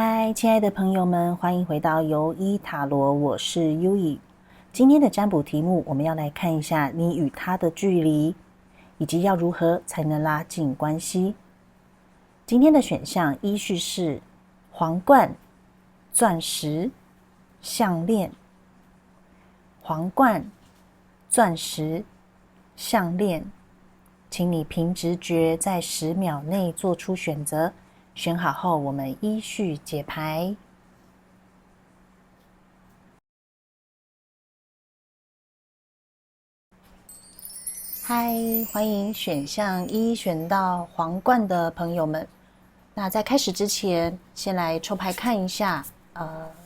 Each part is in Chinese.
嗨，亲爱的朋友们，欢迎回到尤一塔罗，我是优以。今天的占卜题目，我们要来看一下你与他的距离，以及要如何才能拉近关系。今天的选项依序是皇冠、钻石、项链。皇冠、钻石、项链，请你凭直觉在10秒内做出选择。选好后，我们依序解牌。嗨，欢迎选项1选到皇冠的朋友们。那在开始之前，先来抽牌看一下，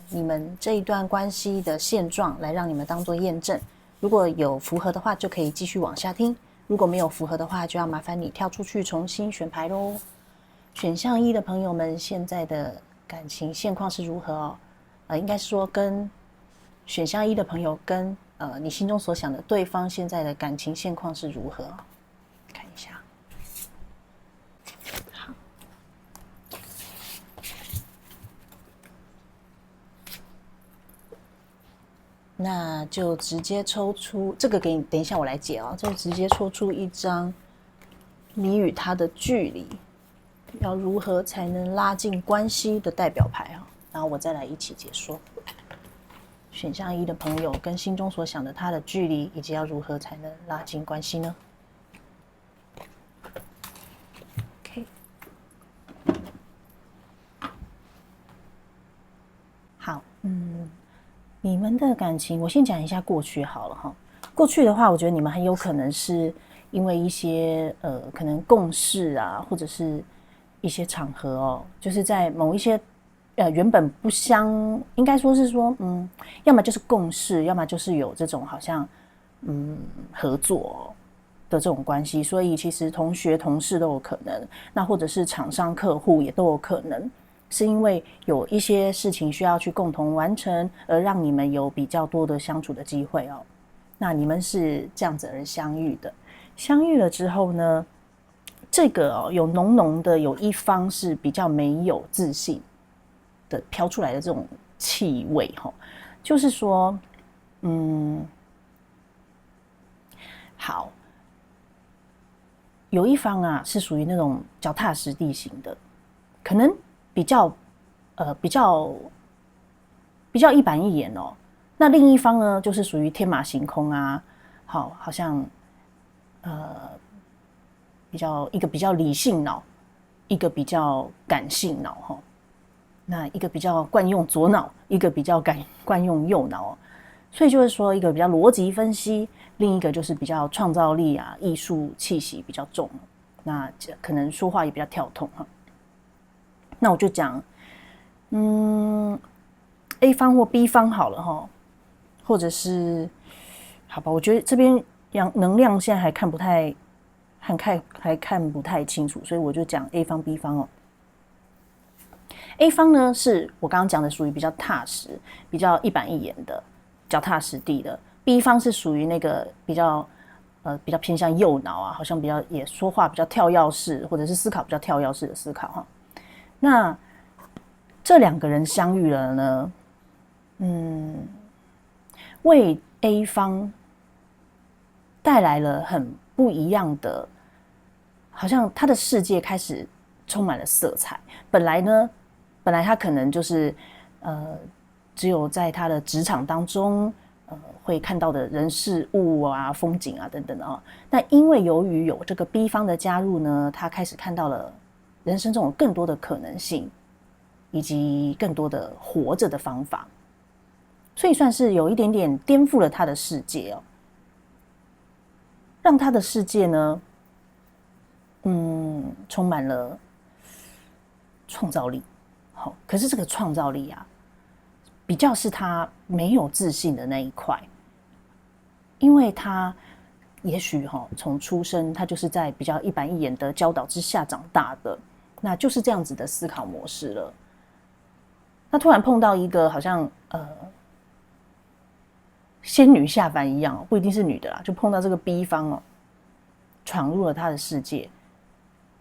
你们这一段关系的现状，来让你们当做验证。如果有符合的话，就可以继续往下听；如果没有符合的话，就要麻烦你跳出去重新选牌咯。选项1的朋友们，现在的感情现况是如何哦？应该是说跟选项1的朋友跟你心中所想的对方现在的感情现况是如何？看一下。好，那就直接抽出这个给你，等一下我来解哦。就直接抽出一张你与他的距离。要如何才能拉近关系的代表牌啊？然后我再来一起解说。选项1的朋友跟心中所想的他的距离，以及要如何才能拉近关系呢 ？OK， 好，你们的感情，我先讲一下过去好了哈。过去的话，我觉得你们很有可能是因为一些可能共事啊，或者是一些场合哦，就是在某一些原本不相，应该说是说要么就是共事，要么就是有这种好像合作的这种关系，所以其实同学同事都有可能，那或者是厂商客户也都有可能，是因为有一些事情需要去共同完成，而让你们有比较多的相处的机会哦。那你们是这样子而相遇的，相遇了之后呢？这个有浓浓的有一方是比较没有自信的飘出来的这种气味就是说，好，有一方啊是属于那种脚踏实地型的，可能比较一板一眼哦。那另一方呢，就是属于天马行空啊，好像一个比较理性脑，一个比较感性脑哈。那一个比较惯用左脑，一个比较惯用右脑，所以就是说一个比较逻辑分析，另一个就是比较创造力啊、艺术气息比较重，那可能说话也比较跳痛哈。那我就讲，A 方或 B 方好了哈，或者是好吧，我觉得这边能量现在还看不太清楚，所以我就讲 A 方 B 方哦。A 方呢是我刚刚讲的属于比较踏实、比较一板一眼的、脚踏实地的。B 方是属于那个比较偏向右脑啊，好像比较也说话比较跳跃式，或者是思考比较跳跃式的思考哈。那这两个人相遇了呢，为 A 方带来了很不一样的，好像他的世界开始充满了色彩。本来他可能就是只有在他的职场当中会看到的人事物啊、风景啊等等的啊。那因为由于有这个 B 方的加入呢，他开始看到了人生中有更多的可能性，以及更多的活着的方法，所以算是有一点点颠覆了他的世界哦，让他的世界呢，充满了创造力。好，可是这个创造力啊，比较是他没有自信的那一块，因为他也许从出生他就是在比较一板一眼的教导之下长大的，那就是这样子的思考模式了。那突然碰到一个好像仙女下凡一样，不一定是女的啦，就碰到这个 B 方闯入了他的世界，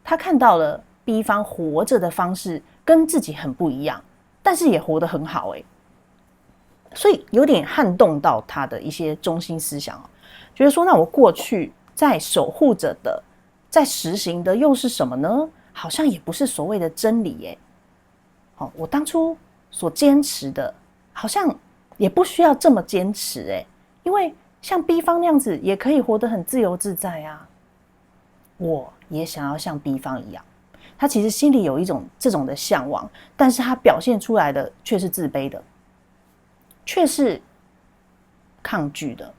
他看到了 B 方活着的方式跟自己很不一样，但是也活得很好所以有点撼动到他的一些中心思想觉得说，那我过去在守护着的，在实行的又是什么呢？好像也不是所谓的真理我当初所坚持的，好像也不需要这么坚持因为像 B 方那样子也可以活得很自由自在啊。我也想要像 B 方一样，他其实心里有一种这种的向往，但是他表现出来的却是自卑的，却是抗拒的，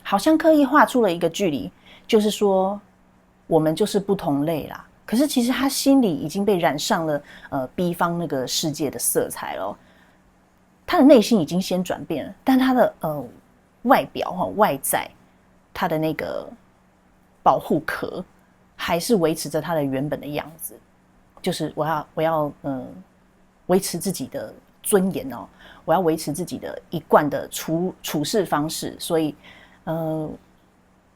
好像刻意画出了一个距离，就是说我们就是不同类啦。可是其实他心里已经被染上了B 方那个世界的色彩了他的内心已经先转变了，但他的外表外在，他的那个保护壳还是维持着他的原本的样子，就是我要维持自己的尊严我要维持自己的一贯的处事方式，所以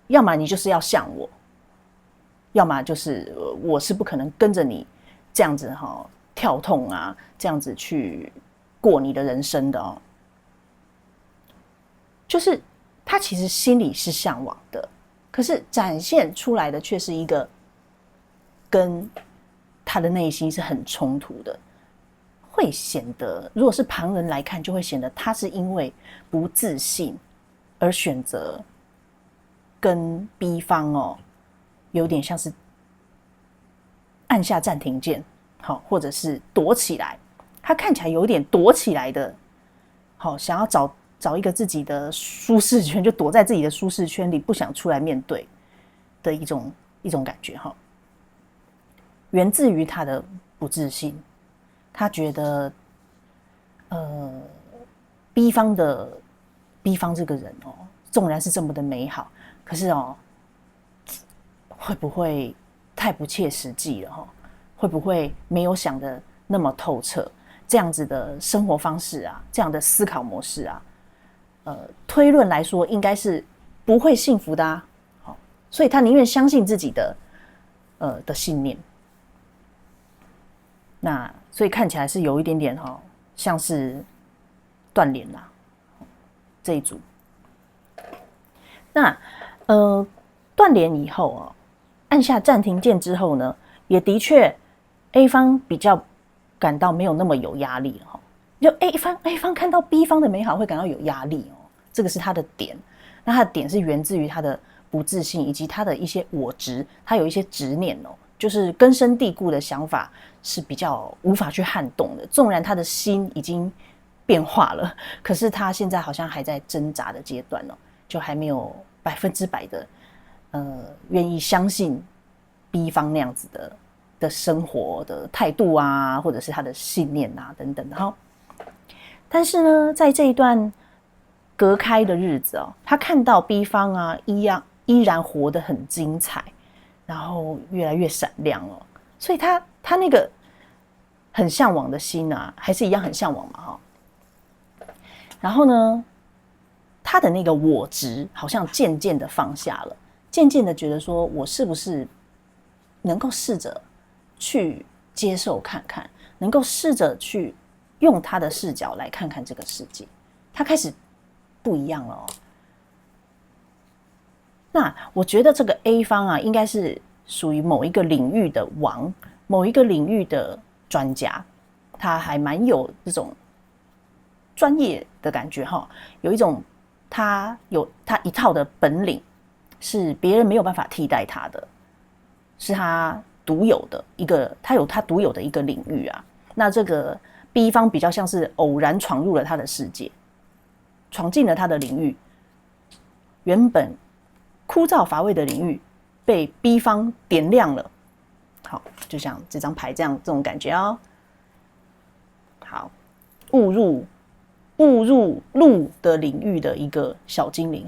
要么你就是要像我，要么就是我是不可能跟着你这样子跳痛啊，这样子去过你的人生的就是他其实心里是向往的，可是展现出来的却是一个跟他的内心是很冲突的，会显得如果是旁人来看，就会显得他是因为不自信而选择跟 B 方有点像是按下暂停键或者是躲起来，他看起来有点躲起来的想要找一个自己的舒适圈，就躲在自己的舒适圈里，不想出来面对的一种感觉源自于他的不自信，他觉得B 方这个人纵然是这么的美好，可是会不会太不切实际了会不会没有想的那么透彻？这样子的生活方式啊，这样的思考模式啊，推论来说应该是不会幸福的啊。所以他宁愿相信自己的信念。那所以看起来是有一点点像是断联啦这一组。那断联以后按下暂停键之后呢，也的确 A 方比较感到没有那么有压力了就 A 方看到 B 方的美好会感到有压力这个是他的点。那他的点是源自于他的不自信以及他的一些我执，他有一些执念就是根深蒂固的想法是比较无法去撼动的。纵然他的心已经变化了，可是他现在好像还在挣扎的阶段就还没有100%的愿意相信 B 方那样子的生活的态度啊，或者是他的信念啊等等的但是呢，在这一段隔开的日子他看到 B 方啊依然活得很精彩，然后越来越闪亮所以他那个很向往的心啊，还是一样很向往嘛然后呢，他的那个我执好像渐渐的放下了，渐渐的觉得说，我是不是能够试着去接受看看，能够试着去用他的视角来看看这个世界。他开始不一样了那我觉得这个 A 方啊，应该是属于某一个领域的王，某一个领域的专家，他还蛮有这种专业的感觉有一种他有他一套的本领，是别人没有办法替代他的，是他独有的一个，他有他独有的一个领域啊。那这个 B 方比较像是偶然闯入了他的世界，闯进了他的领域，原本枯燥乏味的领域被 B 方点亮了。好，就像这张牌这种感觉好，误入路的领域的一个小精灵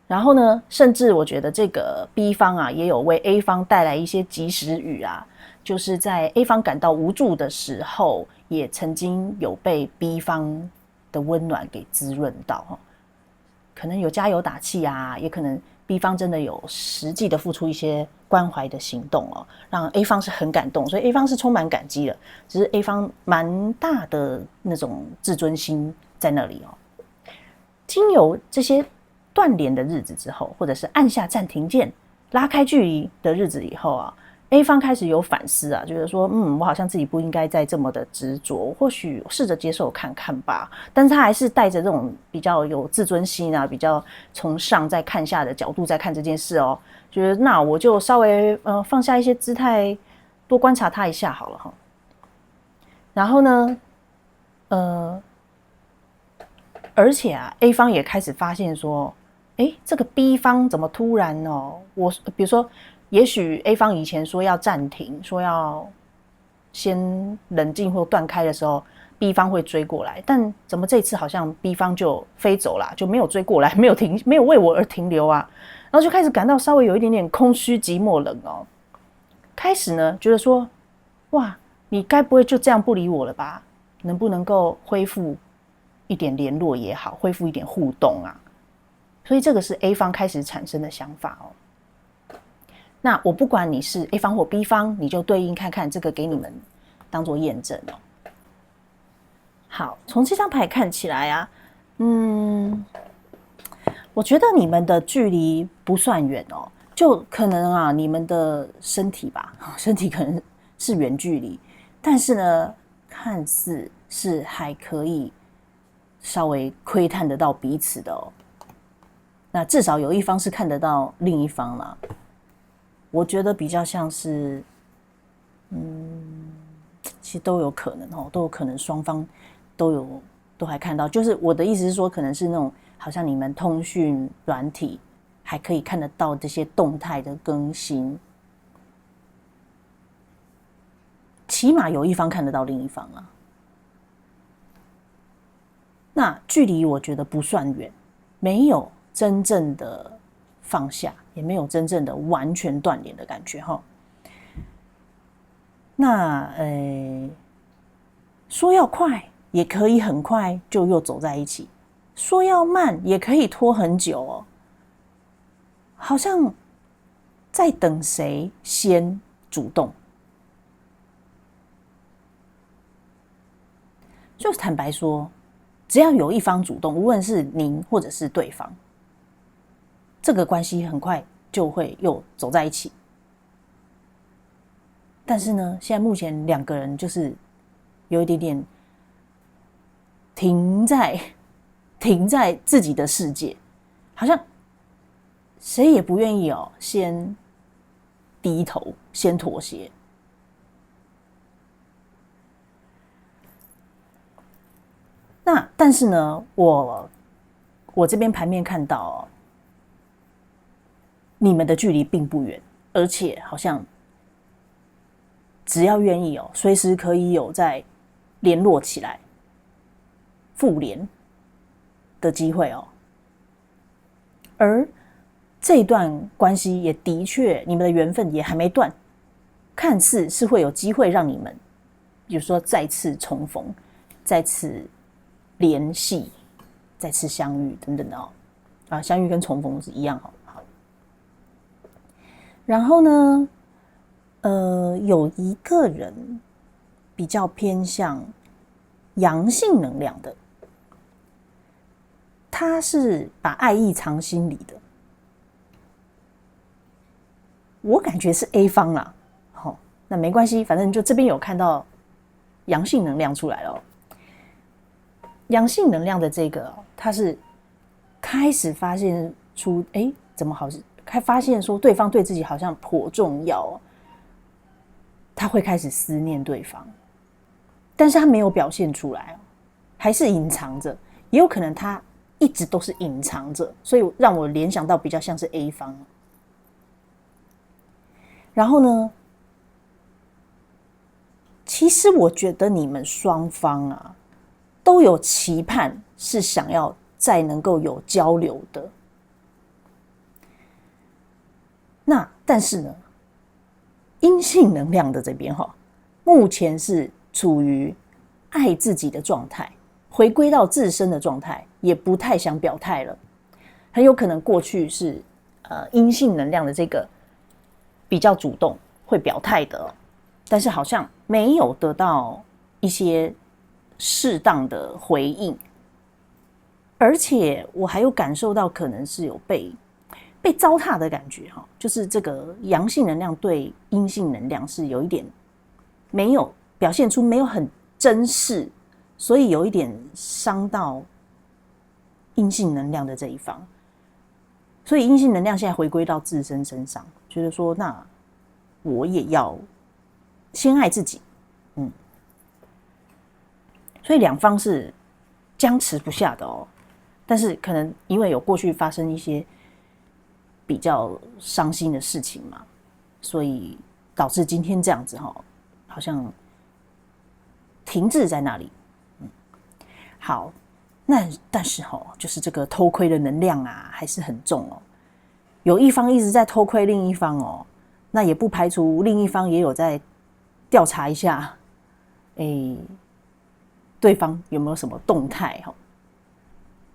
然后呢，甚至我觉得这个 B 方啊，也有为 A 方带来一些及时雨啊，就是在 A 方感到无助的时候，也曾经有被 B 方的温暖给滋润到可能有加油打气啊，也可能 B 方真的有实际的付出一些关怀的行动哦，让 A 方是很感动，所以 A 方是充满感激的。只是 A 方蛮大的那种自尊心在那里哦。经由这些断联的日子之后，或者是按下暂停键、拉开距离的日子以后啊，A 方开始有反思啊，觉得说，我好像自己不应该再这么的执着，或许试着接受看看吧。但是他还是带着这种比较有自尊心啊，比较从上再看下的角度在看这件事哦，觉得那我就稍微放下一些姿态，多观察他一下好了哈。然后呢，而且啊 ，A 方也开始发现说，这个 B 方怎么突然哦？比如说，也许 A 方以前说要暂停，说要先冷静或断开的时候 ，B 方会追过来，但怎么这次好像 B 方就飞走了，就没有追过来，没有为我而停留啊？然后就开始感到稍微有一点点空虚、寂寞、冷哦。开始呢，觉得说，哇，你该不会就这样不理我了吧？能不能够恢复一点联络也好，恢复一点互动啊？所以这个是 A 方开始产生的想法哦。那我不管你是 A 方或 B 方，你就对应看看，这个给你们当做验证哦。好，从这张牌看起来啊，我觉得你们的距离不算远哦，就可能啊，你们的身体吧，身体可能是远距离，但是呢，看似是还可以稍微窥探得到彼此的哦。那至少有一方是看得到另一方啦。我觉得比较像是，其实都有可能哦，都有可能双方都还看到。就是我的意思是说，可能是那种好像你们通讯软体还可以看得到这些动态的更新，起码有一方看得到另一方啊。那距离我觉得不算远，没有真正的放下，也没有真正的完全断联的感觉哈。那说要快也可以很快就又走在一起，说要慢也可以拖很久哦，好像在等谁先主动。就坦白说，只要有一方主动，无论是您或者是对方，这个关系很快就会又走在一起。但是呢，现在目前两个人就是有一点点停在自己的世界，好像谁也不愿意哦，先低头，先妥协。那但是呢，我这边盘面看到哦，你们的距离并不远，而且好像只要愿意哦，随时可以有在联络起来、复联的机会哦。而这段关系也的确，你们的缘分也还没断，看似是会有机会让你们，比如说再次重逢、再次联系、再次相遇等等的哦。相遇跟重逢是一样哦。好，然后呢，有一个人比较偏向阳性能量的，他是把爱意藏心里的。我感觉是 A 方啦，好，那没关系，反正就这边有看到阳性能量出来了。阳性能量的这个，他是开始发现出，怎么好像发现说对方对自己好像颇重要，他会开始思念对方，但是他没有表现出来，还是隐藏着，也有可能他一直都是隐藏着，所以让我联想到比较像是 A 方。然后呢，其实我觉得你们双方啊都有期盼，是想要再能够有交流的。那但是呢，阴性能量的这边目前是处于爱自己的状态，回归到自身的状态，也不太想表态了。很有可能过去是阴性能量的这个比较主动会表态的，但是好像没有得到一些适当的回应，而且我还有感受到可能是有被糟蹋的感觉哈，就是这个阳性能量对阴性能量是有一点没有表现出没有很珍视，所以有一点伤到阴性能量的这一方，所以阴性能量现在回归到自身身上，觉得说那我也要先爱自己，所以两方是僵持不下的哦。但是可能因为有过去发生一些比较伤心的事情嘛，所以导致今天这样子哈，好像停滞在那里。好，那但是就是这个偷窥的能量啊，还是很重哦。有一方一直在偷窥另一方哦，那也不排除另一方也有在调查一下，对方有没有什么动态哈？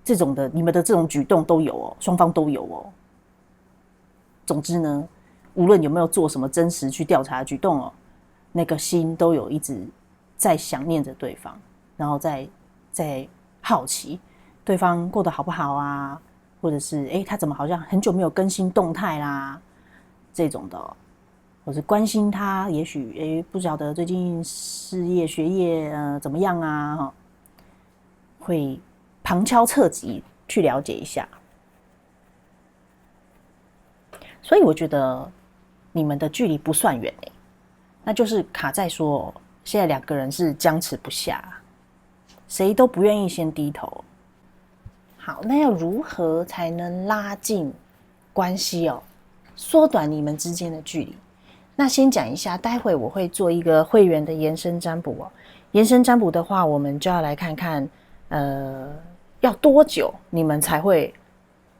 这种的，你们的这种举动都有哦，双方都有哦。总之呢，无论有没有做什么真实去调查的举动哦，那个心都有一直在想念着对方，然后在好奇对方过得好不好啊，或者是他怎么好像很久没有更新动态啦，这种的，或是关心他，也许不晓得最近事业学业怎么样啊，会旁敲侧击去了解一下。所以我觉得你们的距离不算远那就是卡在说现在两个人是僵持不下，谁都不愿意先低头。好，那要如何才能拉近关系哦，缩短你们之间的距离？那先讲一下，待会我会做一个会员的延伸占卜哦。延伸占卜的话，我们就要来看看，要多久你们才会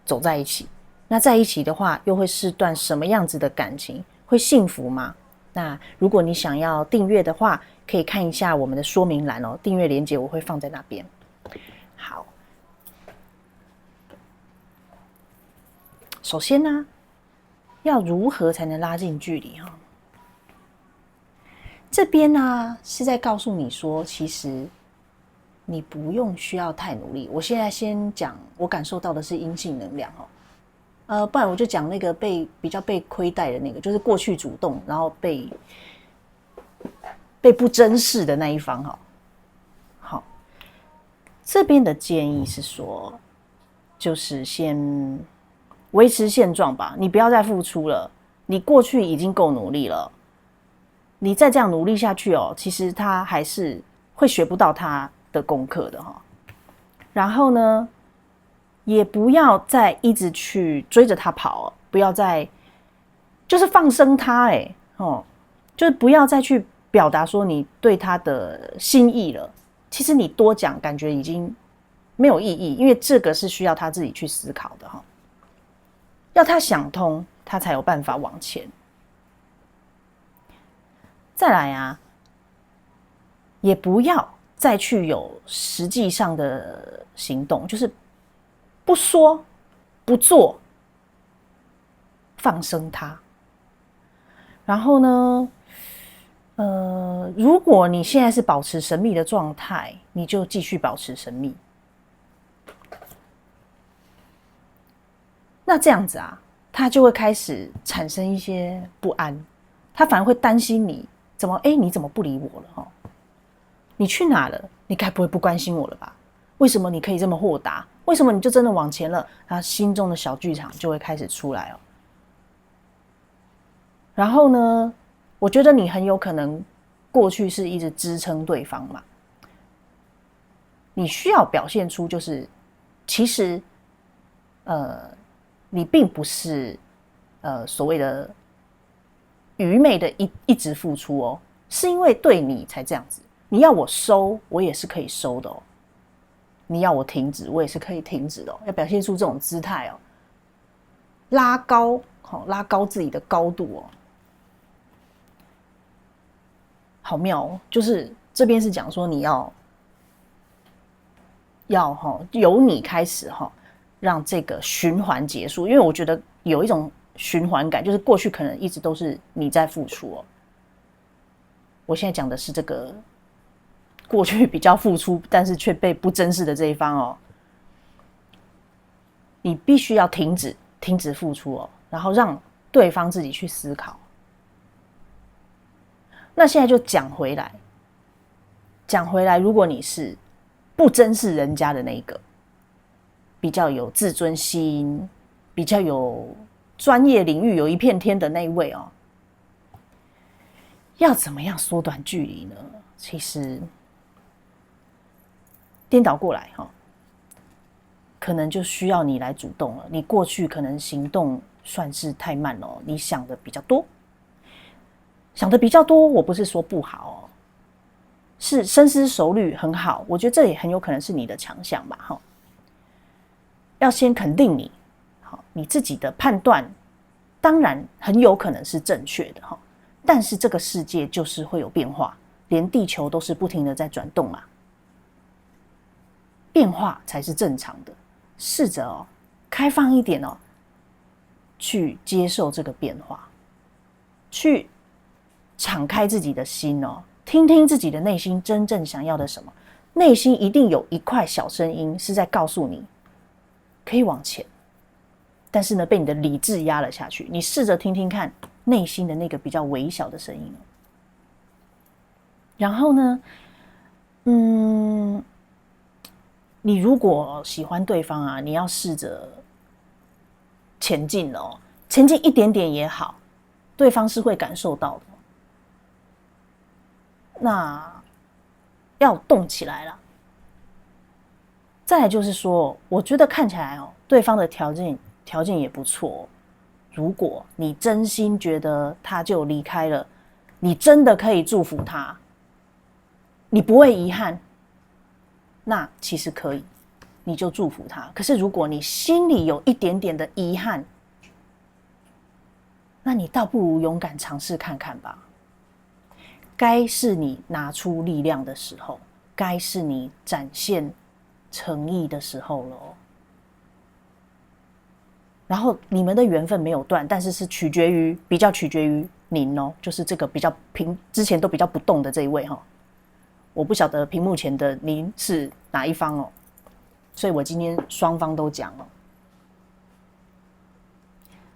走在一起？那在一起的话，又会是段什么样子的感情？会幸福吗？那如果你想要订阅的话，可以看一下我们的说明栏哦，订阅连结我会放在那边。好，首先呢，要如何才能拉近距离哈？这边呢是在告诉你说，其实你不用需要太努力。我现在先讲我感受到的是阴性能量不然我就讲那个比较被亏待的那个，就是过去主动，然后被不珍视的那一方好，这边的建议是说，就是先维持现状吧，你不要再付出了，你过去已经够努力了，你再这样努力下去其实他还是会学不到他的功课的然后呢，也不要再一直去追着他跑，不要再就是放生他就是不要再去表达说你对他的心意了。其实你多讲感觉已经没有意义，因为这个是需要他自己去思考的要他想通，他才有办法往前。再来啊，也不要再去有实际上的行动，就是不说不做，放生他。然后呢，如果你现在是保持神秘的状态，你就继续保持神秘。那这样子啊，他就会开始产生一些不安，他反而会担心你你怎么不理我了你去哪了？你该不会不关心我了吧？为什么你可以这么豁达？为什么你就真的往前了？他心中的小剧场就会开始出来然后呢，我觉得你很有可能过去是一直支撑对方嘛，你需要表现出就是其实你并不是所谓的愚昧的一直付出是因为对你才这样子。你要我收，我也是可以收的你要我停止，我也是可以停止的要表现出这种姿态拉高自己的高度好妙就是这边是讲说你要由你开始让这个循环结束，因为我觉得有一种循环感，就是过去可能一直都是你在付出哦。我现在讲的是这个过去比较付出，但是却被不珍视的这一方哦。你必须要停止付出哦，然后让对方自己去思考。那现在就讲回来，如果你是不珍视人家的那一个，比较有自尊心，比较有专业领域有一片天的那一位哦，要怎么样缩短距离呢？其实颠倒过来哈，可能就需要你来主动了。你过去可能行动算是太慢了，你想的比较多，我不是说不好哦，是深思熟虑很好，我觉得这也很有可能是你的强项吧哈。要先肯定你，好，你自己的判断当然很有可能是正确的哈，但是这个世界就是会有变化，连地球都是不停的在转动啊，变化才是正常的。试着哦，开放一点哦，去接受这个变化，去敞开自己的心哦，听听自己的内心真正想要的什么。内心一定有一块小声音是在告诉你可以往前，但是呢，被你的理智压了下去。你试着听听看内心的那个比较微小的声音。然后呢，你如果喜欢对方啊，你要试着前进哦，前进一点点也好，对方是会感受到的。那要动起来了。再来就是说，我觉得看起来哦，对方的条件也不错哦。如果你真心觉得他就离开了，你真的可以祝福他，你不会遗憾，那其实可以，你就祝福他。可是如果你心里有一点点的遗憾，那你倒不如勇敢尝试看看吧。该是你拿出力量的时候，该是你展现诚意的时候了哦。然后你们的缘分没有断，但是比较取决于您哦，就是这个比较之前都比较不动的这一位哈，我不晓得屏幕前的您是哪一方哦，所以我今天双方都讲了。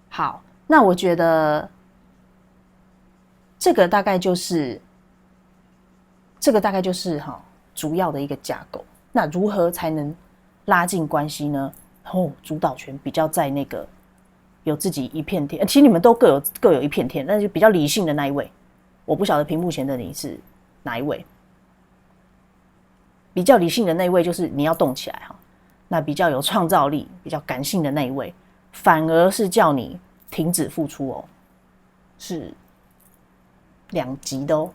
好，那我觉得这个大概就是主要的一个架构。那如何才能拉近关系呢？主导权比较在那个有自己一片天，其实你们都各有一片天，但是比较理性的那一位，我不晓得屏幕前的你是哪一位。比较理性的那一位就是你要动起来哈，那比较有创造力、比较感性的那一位，反而是叫你停止付出哦，是两极的哦。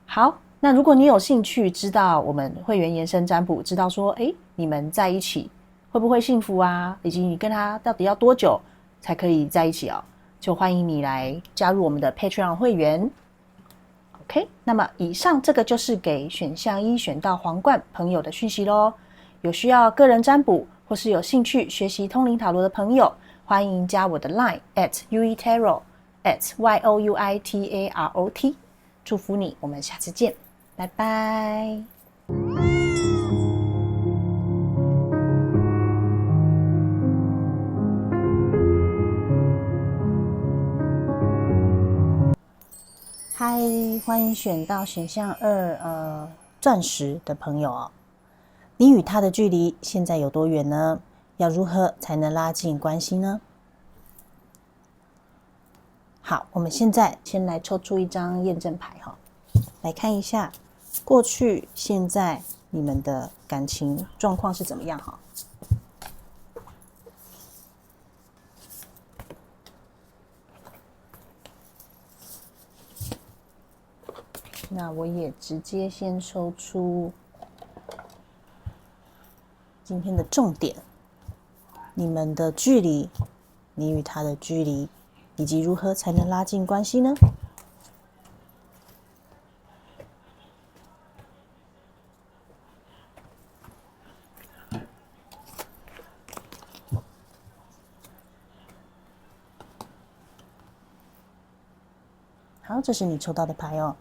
好，那如果你有兴趣知道我们会员延伸占卜，知道说，你们在一起会不会幸福啊？以及你跟他到底要多久才可以在一起哦？就欢迎你来加入我们的 Patreon 会员。OK， 那么以上这个就是给选项1选到皇冠朋友的讯息咯。有需要个人占卜或是有兴趣学习通灵塔罗的朋友，欢迎加我的 Line @UETarot @YOUITAROT。祝福你，我们下次见，拜拜。嗨，欢迎选到选项2，钻石的朋友哦。你与他的距离现在有多远呢？要如何才能拉近关系呢？好，我们现在先来抽出一张验证牌哈，来看一下过去、现在你们的感情状况是怎么样哈。那我也直接先抽出今天的重点，你们的距离，你与他的距离，以及如何才能拉近关系呢？好，这是你抽到的牌哦。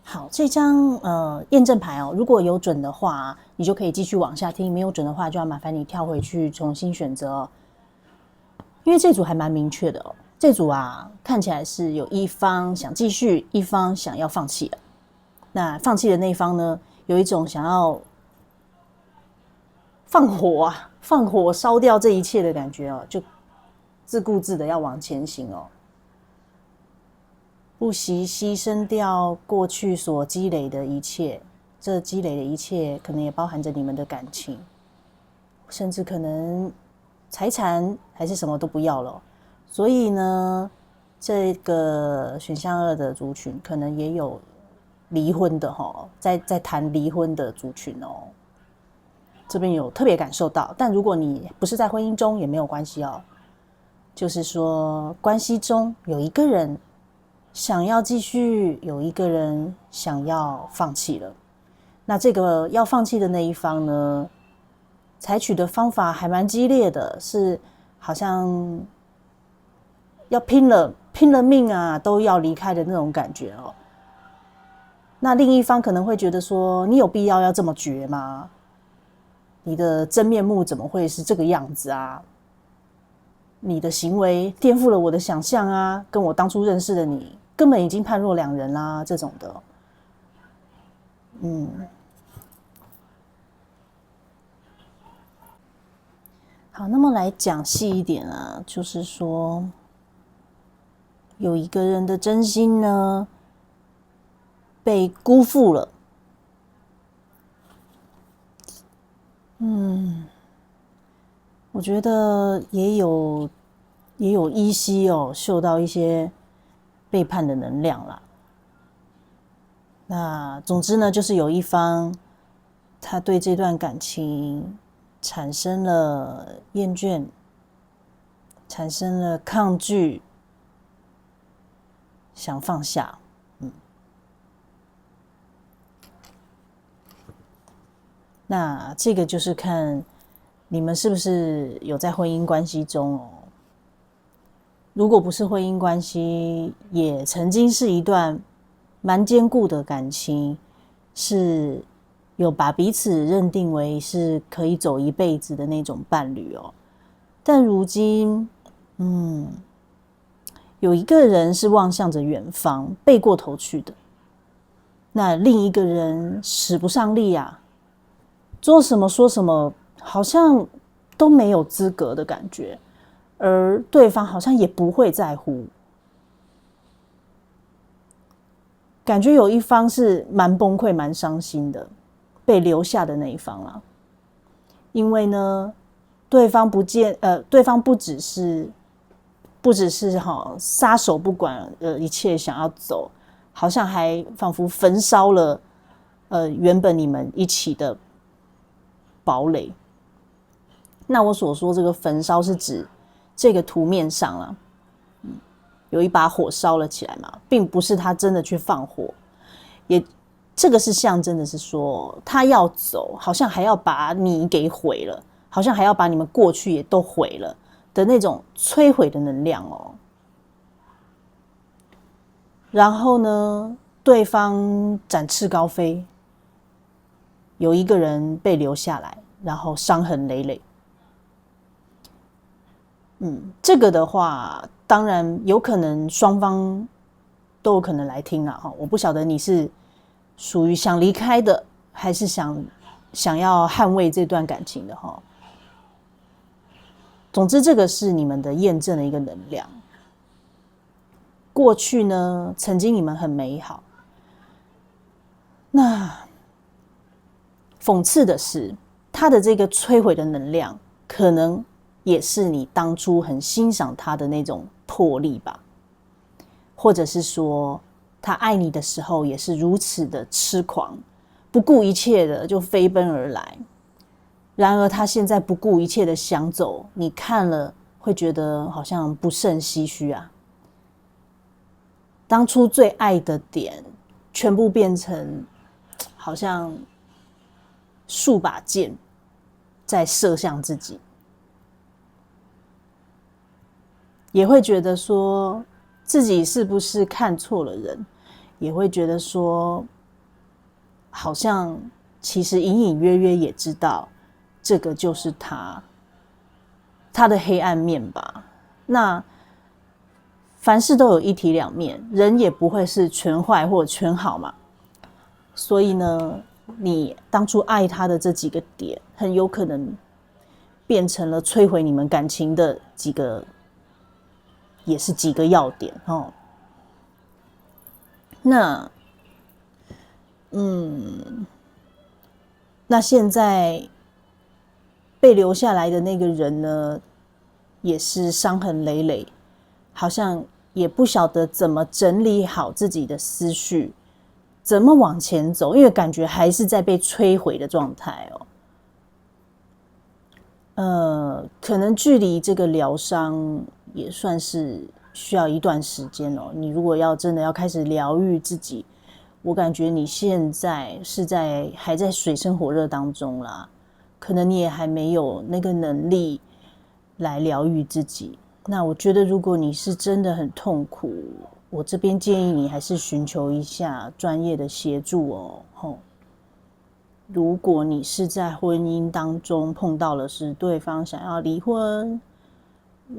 好，这张验证牌哦，如果有准的话，你就可以继续往下听；没有准的话，就要麻烦你跳回去重新选择哦。因为这组还蛮明确的哦，这组啊看起来是有一方想继续，一方想要放弃的。那放弃的那一方呢，有一种想要放火烧掉这一切的感觉哦，就自顾自的要往前行哦。不惜牺牲掉过去所积累的一切，这积累的一切可能也包含着你们的感情，甚至可能财产还是什么都不要了。所以呢，这个选项2的族群可能也有离婚的哈，在谈离婚的族群哦。这边有特别感受到，但如果你不是在婚姻中也没有关系哦。就是说，关系中有一个人想要继续，有一个人想要放弃了。那这个要放弃的那一方呢，采取的方法还蛮激烈的，是好像要拼了命啊，都要离开的那种感觉哦。那另一方可能会觉得说，你有必要这么绝吗？你的真面目怎么会是这个样子啊？你的行为颠覆了我的想象啊，跟我当初认识的你根本已经判若两人啦，这种的。好，那么来讲细一点啊，就是说有一个人的真心呢被辜负了。我觉得也有依稀哦，嗅到一些背叛的能量啦。那总之呢，就是有一方他对这段感情产生了厌倦，产生了抗拒，想放下。那这个就是看你们是不是有在婚姻关系中哦。如果不是婚姻关系，也曾经是一段蛮坚固的感情，是有把彼此认定为是可以走一辈子的那种伴侣哦。但如今，有一个人是望向着远方，背过头去的。那另一个人使不上力啊，做什么说什么，好像都没有资格的感觉，而对方好像也不会在乎。感觉有一方是蛮崩溃、蛮伤心的，被留下的那一方啦。因为呢，对方不只是撒手不管一切想要走，好像还仿佛焚烧了原本你们一起的堡垒。那我所说这个焚烧是指这个图面上啦，有一把火烧了起来嘛，并不是他真的去放火，也这个是象征的是说他要走，好像还要把你给毁了，好像还要把你们过去也都毁了的那种摧毁的能量哦。然后呢，对方展翅高飞，有一个人被留下来，然后伤痕累累。这个的话，当然有可能双方都有可能来听啦。我不晓得你是属于想离开的，还是想要捍卫这段感情的哈。总之，这个是你们的验证的一个能量。过去呢，曾经你们很美好。那讽刺的是，他的这个摧毁的能量，可能也是你当初很欣赏他的那种魄力吧，或者是说，他爱你的时候也是如此的痴狂，不顾一切的就飞奔而来。然而他现在不顾一切的想走，你看了会觉得好像不胜唏嘘啊。当初最爱的点，全部变成好像数把箭在射向自己。也会觉得说自己是不是看错了人，也会觉得说好像其实隐隐约约也知道这个就是他的黑暗面吧。那凡事都有一体两面，人也不会是全坏或全好嘛。所以呢，你当初爱他的这几个点，很有可能变成了摧毁你们感情的几个要点哦。那现在被留下来的那个人呢，也是伤痕累累，好像也不晓得怎么整理好自己的思绪，怎么往前走，因为感觉还是在被摧毁的状态哦。可能距离这个疗伤也算是需要一段时间哦。你如果真的要开始疗愈自己，我感觉你现在还在水深火热当中啦，可能你也还没有那个能力来疗愈自己。那我觉得如果你是真的很痛苦，我这边建议你还是寻求一下专业的协助哦。如果你是在婚姻当中碰到了是对方想要离婚，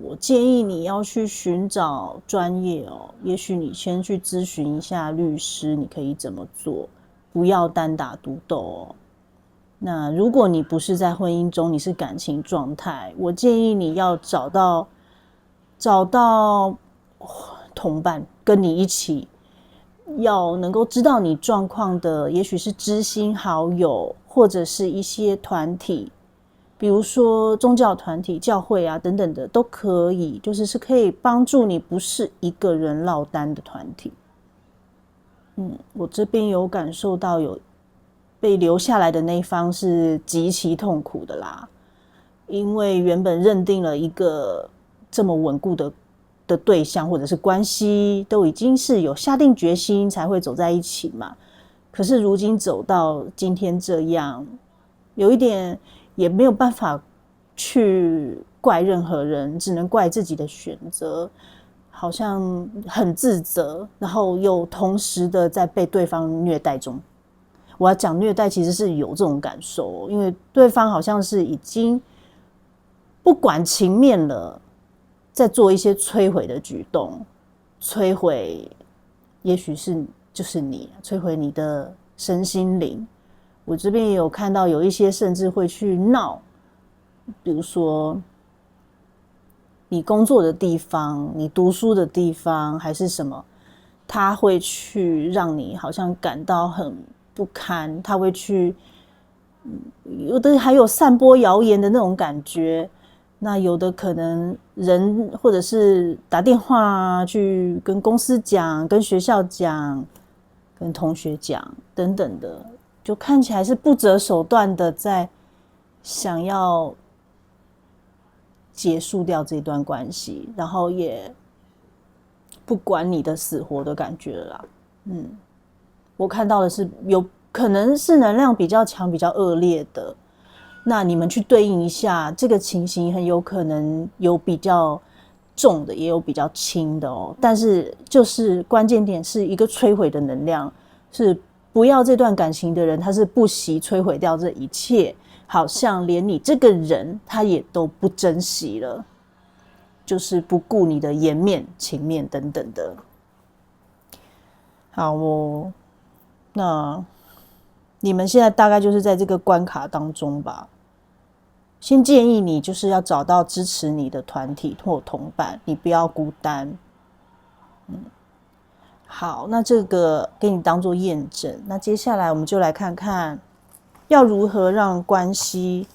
我建议你要去寻找专业哦。也许你先去咨询一下律师，你可以怎么做，不要单打独斗哦。那如果你不是在婚姻中，你是感情状态，我建议你要找到同伴跟你一起，要能够知道你状况的，也许是知心好友，或者是一些团体，比如说宗教团体、教会啊等等的都可以，是可以帮助你不是一个人落单的团体。我这边有感受到有被留下来的那一方是极其痛苦的啦，因为原本认定了一个这么稳固的对象或者是关系，都已经是有下定决心才会走在一起嘛。可是如今走到今天这样，有一点也没有办法去怪任何人，只能怪自己的选择，好像很自责，然后又同时的在被对方虐待中。我要讲虐待，其实是有这种感受，因为对方好像是已经不管情面了，在做一些摧毁的举动，摧毁，也许是就是你摧毁你的身心灵。我这边也有看到有一些甚至会去闹，比如说你工作的地方，你读书的地方，还是什么，他会去让你好像感到很不堪，他会去，有的还有散播谣言的那种感觉。那有的可能人或者是打电话去跟公司讲、跟学校讲、跟同学讲等等的，就看起来是不择手段的在想要结束掉这段关系，然后也不管你的死活的感觉了啦。我看到的是有可能是能量比较强、比较恶劣的。那你们去对应一下，这个情形很有可能有比较重的，也有比较轻的哦。但是就是关键点是一个摧毁的能量，是不要这段感情的人，他是不惜摧毁掉这一切，好像连你这个人他也都不珍惜了，就是不顾你的颜面、情面等等的。好哦，那你们现在大概就是在这个关卡当中吧。先建议你就是要找到支持你的团体或同伴，你不要孤单。好，那这个给你当做验证。那接下来我们就来看看，要如何让关系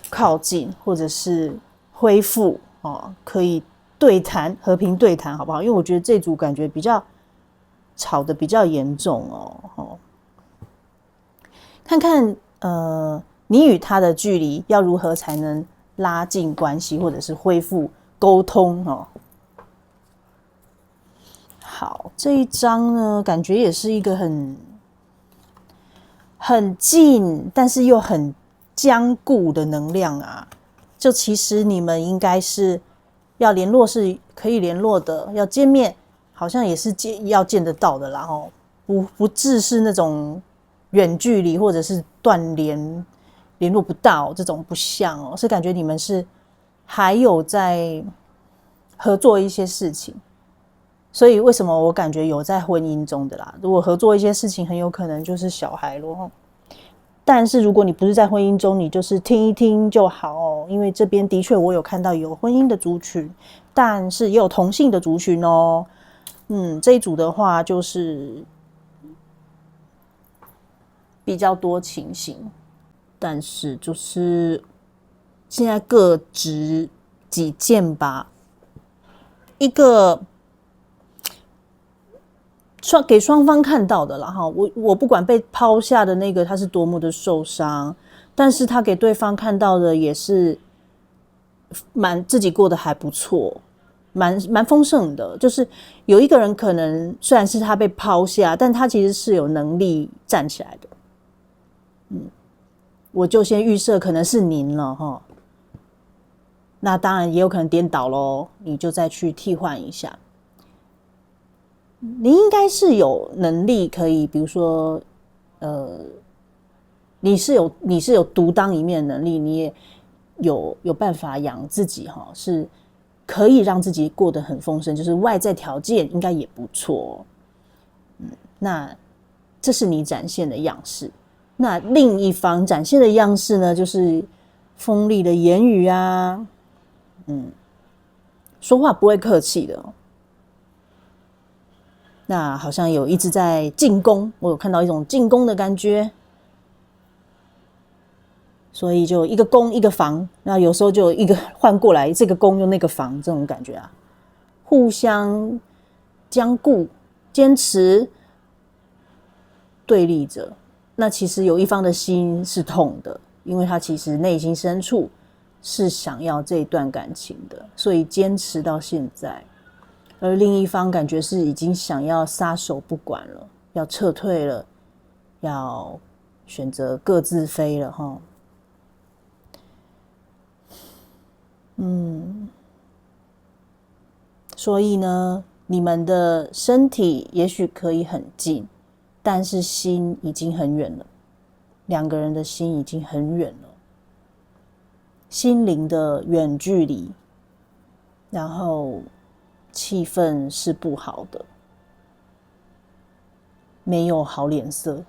靠近或者是恢复哦，可以对谈，和平对谈，好不好？因为我觉得这组感觉比较吵得比较严重哦。看看你与他的距离要如何才能拉近关系，或者是恢复沟通哦。好，这一张呢，感觉也是一个很近，但是又很坚固的能量啊。就其实你们应该是要联络是可以联络的，要见面好像也是要见得到的啦吼，不致是那种远距离或者是断联络不到这种不像哦，是感觉你们是还有在合作一些事情，所以为什么我感觉有在婚姻中的啦？如果合作一些事情，很有可能就是小孩咯。但是如果你不是在婚姻中，你就是听一听就好哦，因为这边的确我有看到有婚姻的族群，但是也有同性的族群哦。这一组的话就是比较多情形，但是就是现在各执己见吧。一个给双方看到的啦哈，我不管被抛下的那个他是多么的受伤，但是他给对方看到的也是自己过得还不错，蛮丰盛的。就是有一个人可能虽然是他被抛下，但他其实是有能力站起来的。我就先预设可能是您了哈，那当然也有可能颠倒咯，你就再去替换一下。你应该是有能力可以，比如说，你是有独当一面的能力，你也有办法养自己哈，是可以让自己过得很丰盛，就是外在条件应该也不错。那这是你展现的样式。那另一方展现的样式呢，就是锋利的言语啊，说话不会客气的。那好像有一直在进攻，我有看到一种进攻的感觉，所以就一个攻一个防，那有时候就一个换过来，这个攻又那个防，这种感觉啊，互相僵固、坚持、对立着。那其实有一方的心是痛的，因为他其实内心深处是想要这一段感情的，所以坚持到现在。而另一方感觉是已经想要撒手不管了，要撤退了，要选择各自飞了哈。所以呢，你们的身体也许可以很近，但是心已经很远了，两个人的心已经很远了，心灵的远距离，然后气氛是不好的，没有好脸色。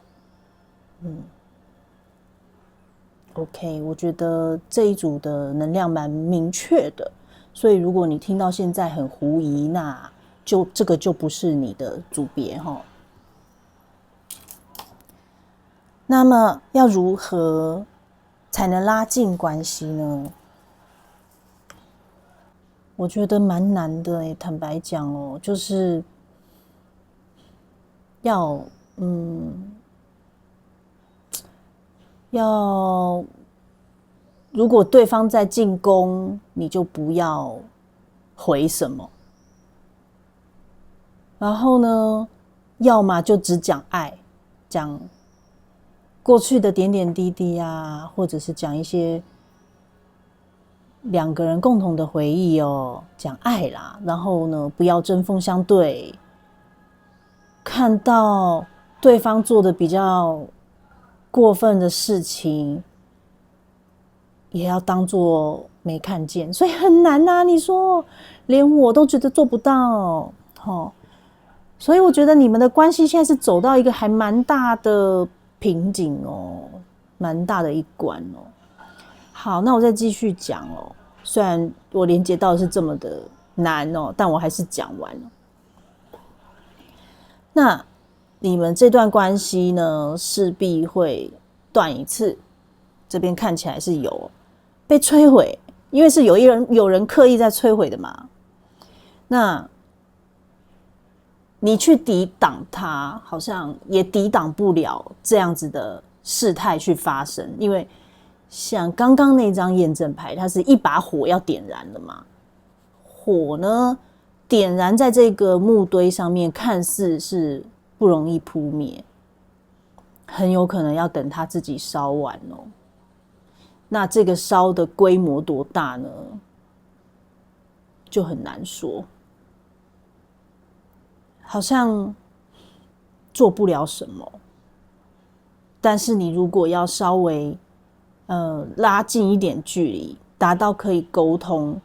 OK， 我觉得这一组的能量蛮明确的，所以如果你听到现在很狐疑，那这个就不是你的组别哈。那么要如何才能拉近关系呢？我觉得蛮难的耶，坦白讲哦，就是要如果对方在进攻，你就不要回什么。然后呢，要么就只讲爱，讲过去的点点滴滴啊，或者是讲一些两个人共同的回忆哦，讲爱啦。然后呢，不要针锋相对，看到对方做的比较过分的事情，也要当作没看见，所以很难啊！你说，连我都觉得做不到，所以我觉得你们的关系现在是走到一个还蛮大的瓶颈哦，蛮大的一关哦。好，那我再继续讲哦。虽然我连接到的是这么的难哦，但我还是讲完了。那你们这段关系呢，势必会断一次。这边看起来是有被摧毁，因为是有人刻意在摧毁的嘛。那你去抵挡它，好像也抵挡不了这样子的事态去发生，因为像刚刚那张验证牌，它是一把火要点燃了嘛。火呢，点燃在这个木堆上面，看似是不容易扑灭，很有可能要等它自己烧完哦。那这个烧的规模多大呢？就很难说，好像做不了什么。但是你如果要稍微拉近一点距离，达到可以沟通，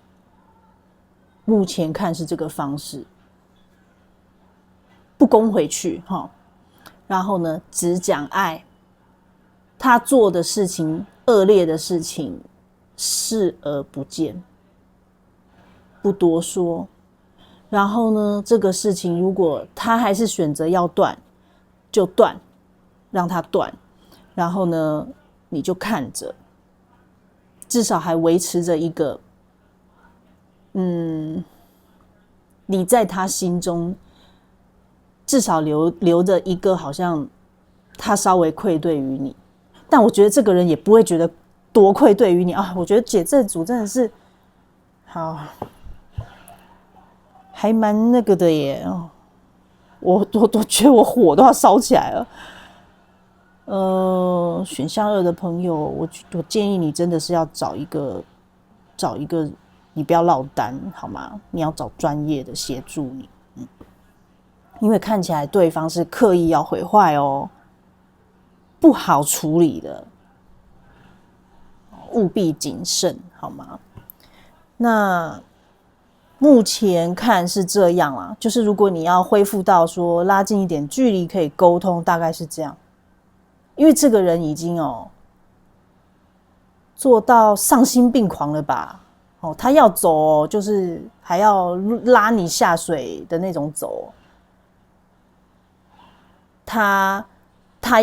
目前看是这个方式，不攻回去哈。然后呢，只讲爱，他做的事情恶劣的事情视而不见，不多说。然后呢，这个事情如果他还是选择要断，就断，让他断。然后呢，你就看着，至少还维持着一个，你在他心中至少留着一个好像他稍微愧对于你，但我觉得这个人也不会觉得多愧对于你啊。我觉得姐这组真的是好，还蛮那个的耶。我觉得我火都要烧起来了。选项2的朋友，我建议你真的是要找一个，你不要落单好吗？你要找专业的协助你，因为看起来对方是刻意要毁坏哦，不好处理的，务必谨慎好吗？那目前看是这样啦，就是如果你要恢复到说拉近一点距离可以沟通，大概是这样。因为这个人已经做到丧心病狂了吧？他要走就是还要拉你下水的那种走。他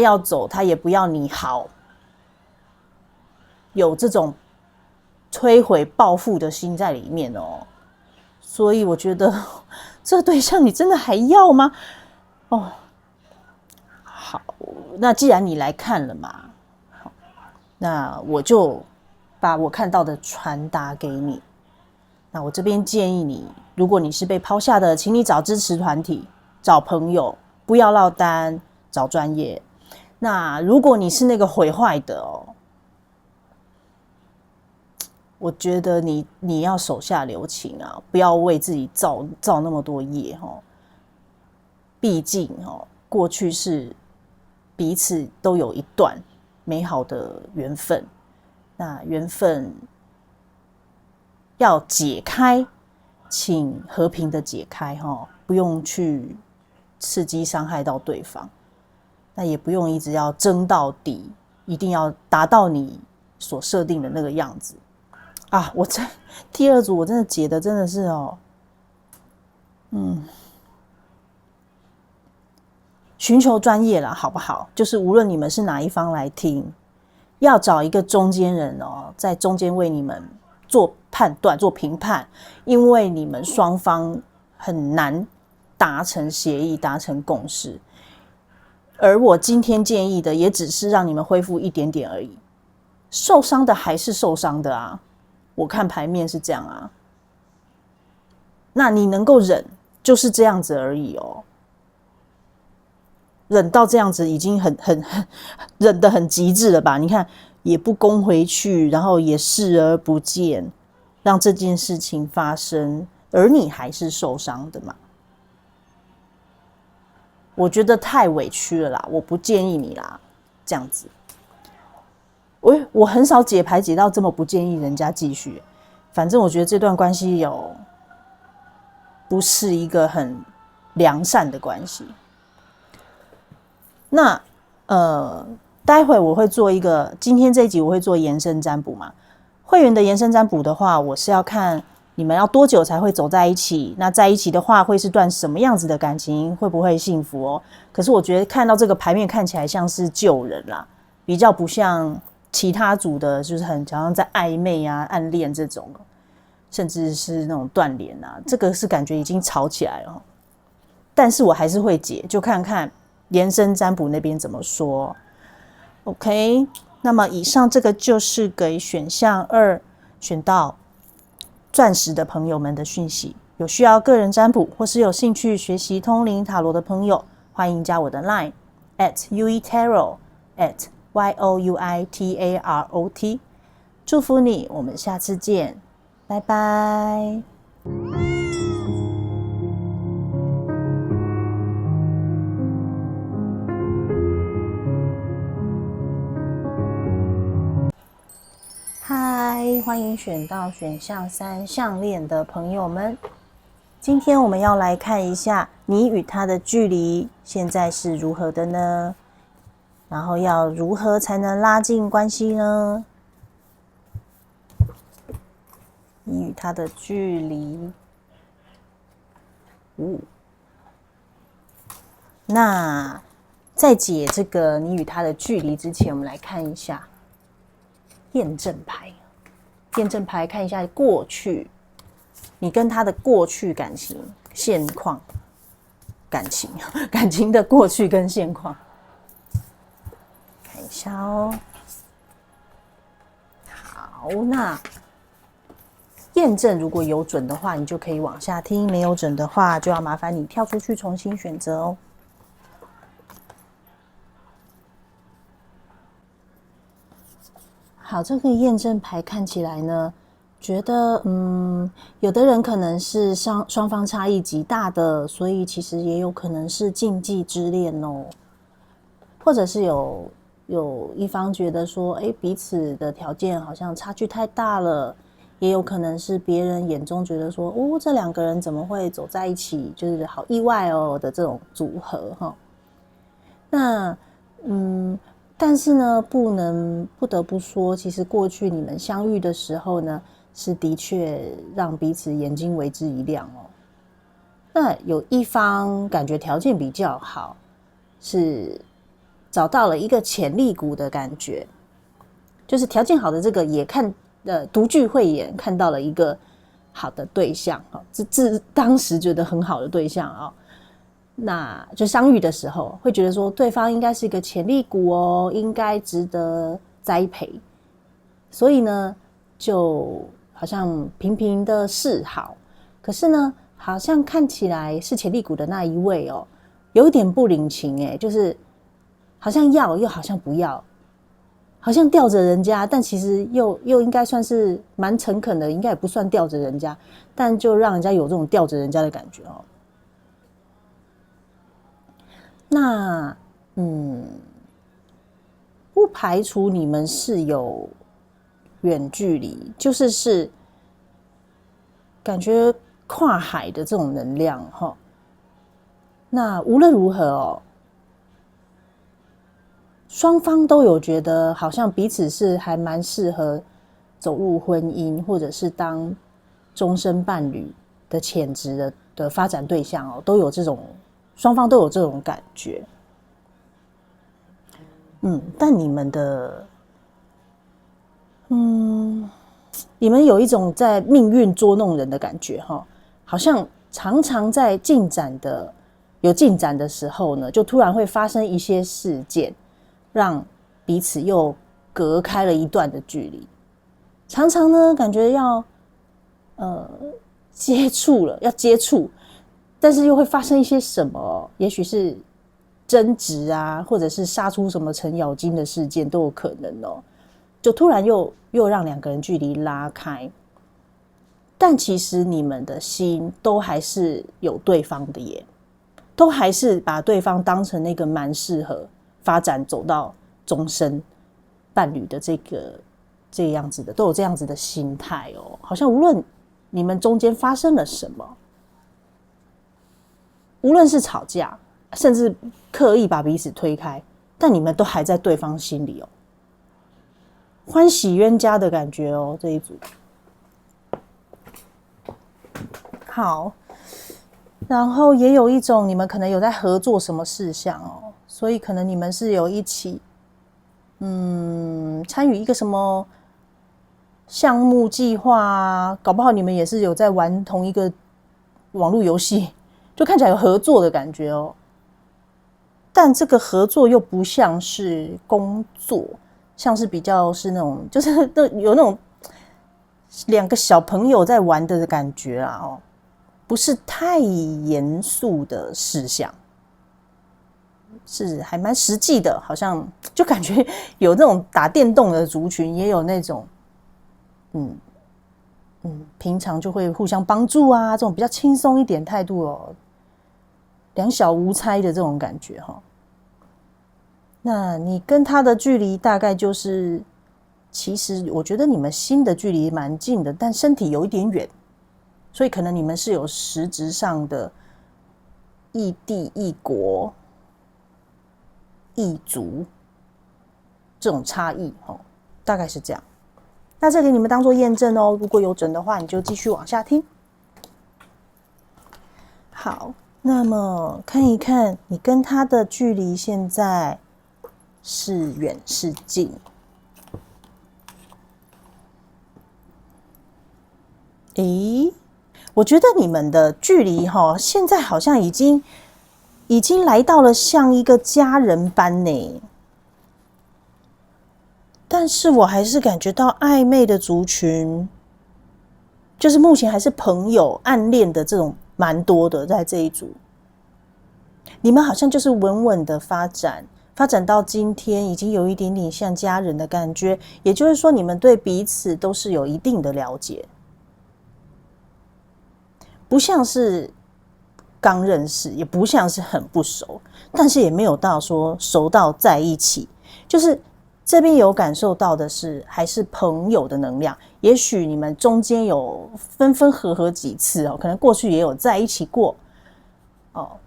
要走，他也不要你好，有这种摧毁报复的心在里面哦。所以我觉得这个对象你真的还要吗？好，那既然你来看了嘛，好，那我就把我看到的传达给你。那我这边建议你，如果你是被抛下的，请你找支持团体，找朋友，不要落单，找专业。那如果你是那个毁坏的我觉得你要手下留情啊，不要为自己造那么多业毕竟过去是彼此都有一段美好的缘分，那缘分要解开，请和平的解开不用去刺激伤害到对方，那也不用一直要争到底，一定要达到你所设定的那个样子啊！我这第2组我真的解的真的是寻求专业啦，好不好？就是无论你们是哪一方来听，要找一个中间人在中间为你们做判断、做评判，因为你们双方很难达成协议、达成共识。而我今天建议的，也只是让你们恢复一点点而已。受伤的还是受伤的啊，我看牌面是这样啊。那你能够忍，就是这样子而已忍到这样子已经很忍得很极致了吧？你看也不攻回去，然后也视而不见，让这件事情发生，而你还是受伤的嘛？我觉得太委屈了啦，我不建议你啦，这样子。我很少解牌解到这么不建议人家继续，反正我觉得这段关系不是一个很良善的关系。那待会我会做一个，今天这一集我会做延伸占卜嘛。会员的延伸占卜的话，我是要看你们要多久才会走在一起，那在一起的话会是段什么样子的感情，会不会幸福可是我觉得看到这个牌面看起来像是旧人啦，比较不像其他组的，就是好像在暧昧啊、暗恋这种，甚至是那种断联啊，这个是感觉已经吵起来了。但是我还是会解，就看看延伸占卜那边怎么说。OK， 那么以上这个就是给选项2选到钻石的朋友们的讯息。有需要个人占卜或是有兴趣学习通灵塔罗的朋友，欢迎加我的 LINE @yuitarot @youitarot。祝福你，我们下次见，拜拜。欢迎选到选项3项链的朋友们。今天我们要来看一下你与他的距离现在是如何的呢？然后要如何才能拉近关系呢？你与他的距离，那在解这个你与他的距离之前，我们来看一下验证牌。验证牌看一下过去，你跟他的过去感情现况，感情的过去跟现况，看一下哦。好，那验证如果有准的话，你就可以往下听；没有准的话，就要麻烦你跳出去重新选择哦。好，这个验证牌看起来呢，觉得有的人可能是双方差异极大的，所以其实也有可能是禁忌之恋哦，或者是有一方觉得说，彼此的条件好像差距太大了，也有可能是别人眼中觉得说，这两个人怎么会走在一起，就是好意外哦的这种组合哈。那但是呢，不得不说，其实过去你们相遇的时候呢，是的确让彼此眼睛为之一亮哦。那有一方感觉条件比较好，是找到了一个潜力股的感觉，就是条件好的这个也独具慧眼，看到了一个好的对象哦，当时觉得很好的对象哦。那就相遇的时候，会觉得说对方应该是一个潜力股哦，应该值得栽培，所以呢，就好像频频的示好。可是呢，好像看起来是潜力股的那一位哦，有一点不领情就是好像要又好像不要，好像吊着人家，但其实又应该算是蛮诚恳的，应该也不算吊着人家，但就让人家有这种吊着人家的感觉哦。那不排除你们是有远距离，就是感觉跨海的这种能量哈。那无论如何哦，双方都有觉得好像彼此是还蛮适合走入婚姻，或者是当终身伴侣的潜质的发展对象哦，都有这种。双方都有这种感觉，但你们的，你们有一种在命运捉弄人的感觉哈，好像常常在有进展的时候呢，就突然会发生一些事件，让彼此又隔开了一段的距离。常常呢，感觉要接触。但是又会发生一些什么？也许是争执啊，或者是杀出什么程咬金的事件都有可能哦。就突然又让两个人距离拉开，但其实你们的心都还是有对方的耶，都还是把对方当成那个蛮适合发展走到终身伴侣的这样子的，都有这样子的心态哦。好像无论你们中间发生了什么。无论是吵架，甚至刻意把彼此推开，但你们都还在对方心里哦，欢喜冤家的感觉哦，这一组。好，然后也有一种你们可能有在合作什么事项哦，所以可能你们是有一起，参与一个什么项目计划啊，搞不好你们也是有在玩同一个网络游戏。就看起来有合作的感觉哦，但这个合作又不像是工作，像是比较是那种，就是有那种两个小朋友在玩的感觉啊哦，不是太严肃的事项，是还蛮实际的，好像就感觉有那种打电动的族群，也有那种平常就会互相帮助啊，这种比较轻松一点态度哦。两小无猜的这种感觉哈，那你跟他的距离大概就是其实我觉得你们心的距离蛮近的，但身体有一点远，所以可能你们是有实质上的异地、异国、异族这种差异哦，大概是这样。那这给你们当做验证哦，如果有准的话，你就继续往下听。好，那么看一看你跟他的距离现在是远是近？诶，我觉得你们的距离现在好像已经来到了像一个家人般呢。但是我还是感觉到暧昧的族群，就是目前还是朋友、暗恋的这种蛮多的，在这一组，你们好像就是稳稳的发展到今天，已经有一点点像家人的感觉。也就是说，你们对彼此都是有一定的了解，不像是刚认识，也不像是很不熟，但是也没有到说熟到在一起，就是这边有感受到的是还是朋友的能量。也许你们中间有分分合合几次可能过去也有在一起过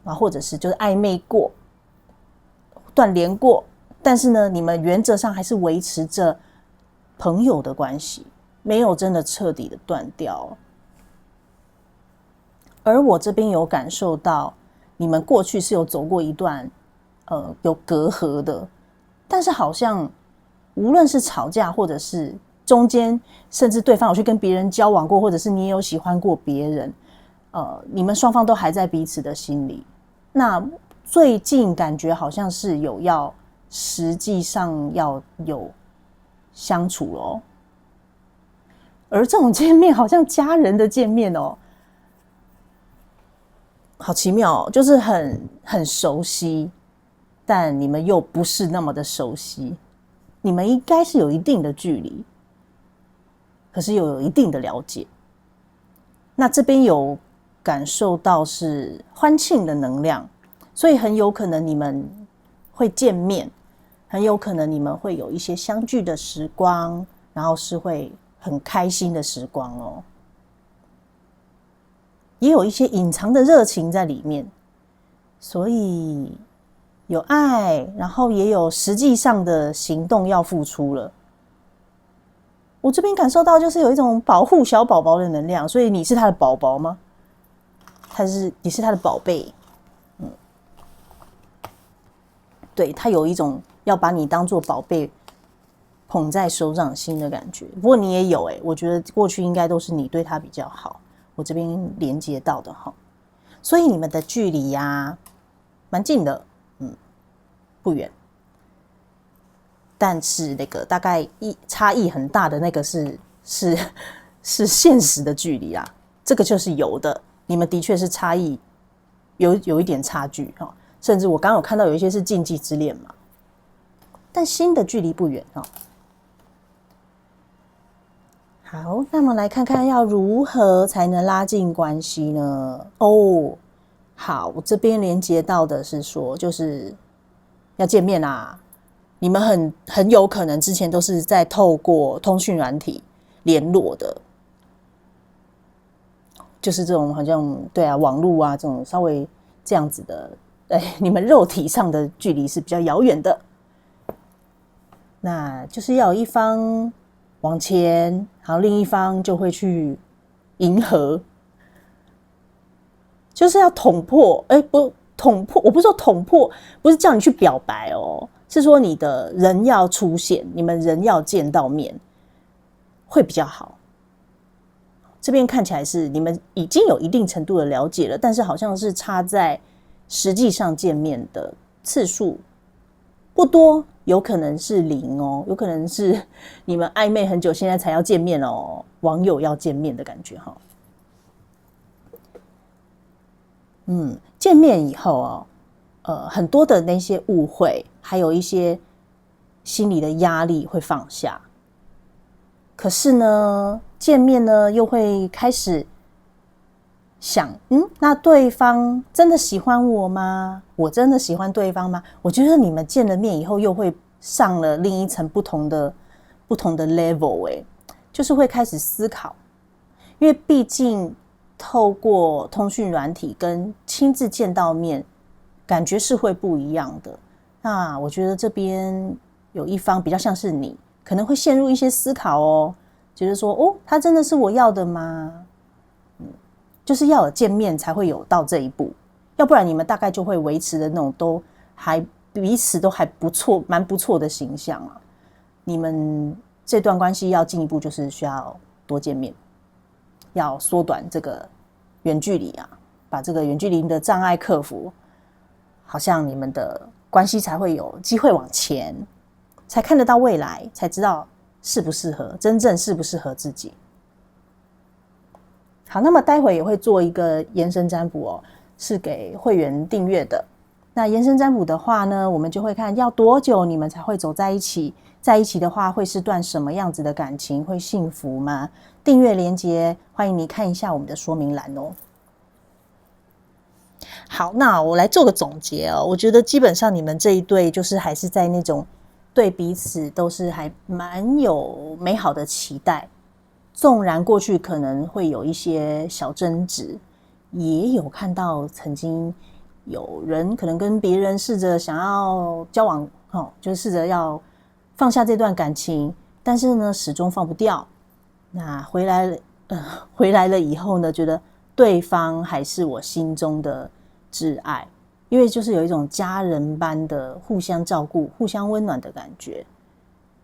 或者是就是暧昧过、断联过，但是呢，你们原则上还是维持着朋友的关系，没有真的彻底的断掉。而我这边有感受到，你们过去是有走过一段有隔阂的，但是好像无论是吵架，或者是中间甚至对方有去跟别人交往过，或者是你也有喜欢过别人，你们双方都还在彼此的心里。那最近感觉好像是有要实际上要有相处咯，而这种见面好像家人的见面好奇妙就是很熟悉，但你们又不是那么的熟悉。你们应该是有一定的距离，可是又有一定的了解。那这边有感受到是欢庆的能量，所以很有可能你们会见面，很有可能你们会有一些相聚的时光，然后是会很开心的时光也有一些隐藏的热情在里面，所以有爱，然后也有实际上的行动要付出了。我这边感受到就是有一种保护小宝宝的能量，所以你是他的宝宝吗？还是你是他的宝贝？对，他有一种要把你当作宝贝捧在手掌心的感觉。不过你也有我觉得过去应该都是你对他比较好，我这边连接到的所以你们的距离蛮近的，不远。但是那个大概差异很大的那个是现实的距离这个就是有的。你们的确是差异有一点差距甚至我刚刚有看到有一些是禁忌之恋嘛，但心的距离不远好，那么来看看要如何才能拉近关系呢？好，我这边连接到的是说，就是要见面你们很有可能之前都是在透过通讯软体联络的，就是这种好像网络这种稍微这样子的，你们肉体上的距离是比较遥远的。那就是要有一方往前，然后另一方就会去迎合，就是要捅破，不捅破，我不是说捅破，不是叫你去表白是说你的人要出现，你们人要见到面会比较好。这边看起来是你们已经有一定程度的了解了，但是好像是差在实际上见面的次数不多，有可能是0有可能是你们暧昧很久，现在才要见面网友要见面的感觉见面以后很多的那些误会，还有一些心理的压力会放下。可是呢，见面呢又会开始想，那对方真的喜欢我吗？我真的喜欢对方吗？我觉得你们见了面以后，又会上了另一层不同不同的 level， 就是会开始思考，因为毕竟透过通讯软体跟亲自见到面，感觉是会不一样的。那我觉得这边有一方比较像是你，可能会陷入一些思考哦，觉得说哦，他真的是我要的吗？就是要有见面才会有到这一步，要不然你们大概就会维持的那种都还彼此都还不错，蛮不错的形象啊。你们这段关系要进一步，就是需要多见面，要缩短这个远距离啊，把这个远距离的障碍克服，好像你们的关系才会有机会往前，才看得到未来，才知道适不适合，真正适不适合自己。好，那么待会也会做一个延伸占卜哦，是给会员订阅的。那延伸占卜的话呢，我们就会看要多久你们才会走在一起，在一起的话会是段什么样子的感情，会幸福吗？订阅连结，欢迎你看一下我们的说明栏哦。好，那我来做个总结哦。我觉得基本上你们这一对就是还是在那种对彼此都是还蛮有美好的期待，纵然过去可能会有一些小争执，也有看到曾经有人可能跟别人试着想要交往，就是试着要放下这段感情，但是呢始终放不掉。那回来了以后呢，觉得对方还是我心中的挚爱，因为就是有一种家人般的互相照顾、互相温暖的感觉。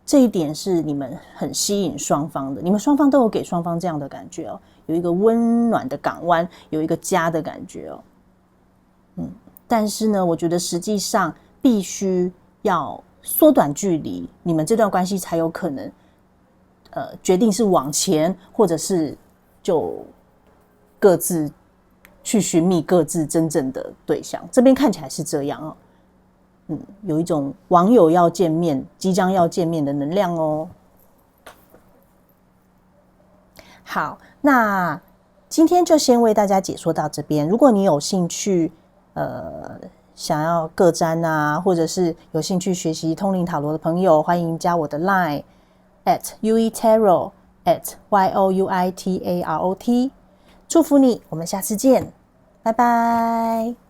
这一点是你们很吸引双方的，你们双方都有给双方这样的感觉哦，有一个温暖的港湾，有一个家的感觉哦。但是呢，我觉得实际上必须要缩短距离，你们这段关系才有可能，决定是往前，或者是就各自去寻觅各自真正的对象。这边看起来是这样哦。有一种网友要见面，即将要见面的能量哦。好，那今天就先为大家解说到这边。如果你有兴趣，想要个占啊，或者是有兴趣学习通灵塔罗的朋友，欢迎加我的 Line @UETarot @YOUITAROT。祝福你，我们下次见，拜拜。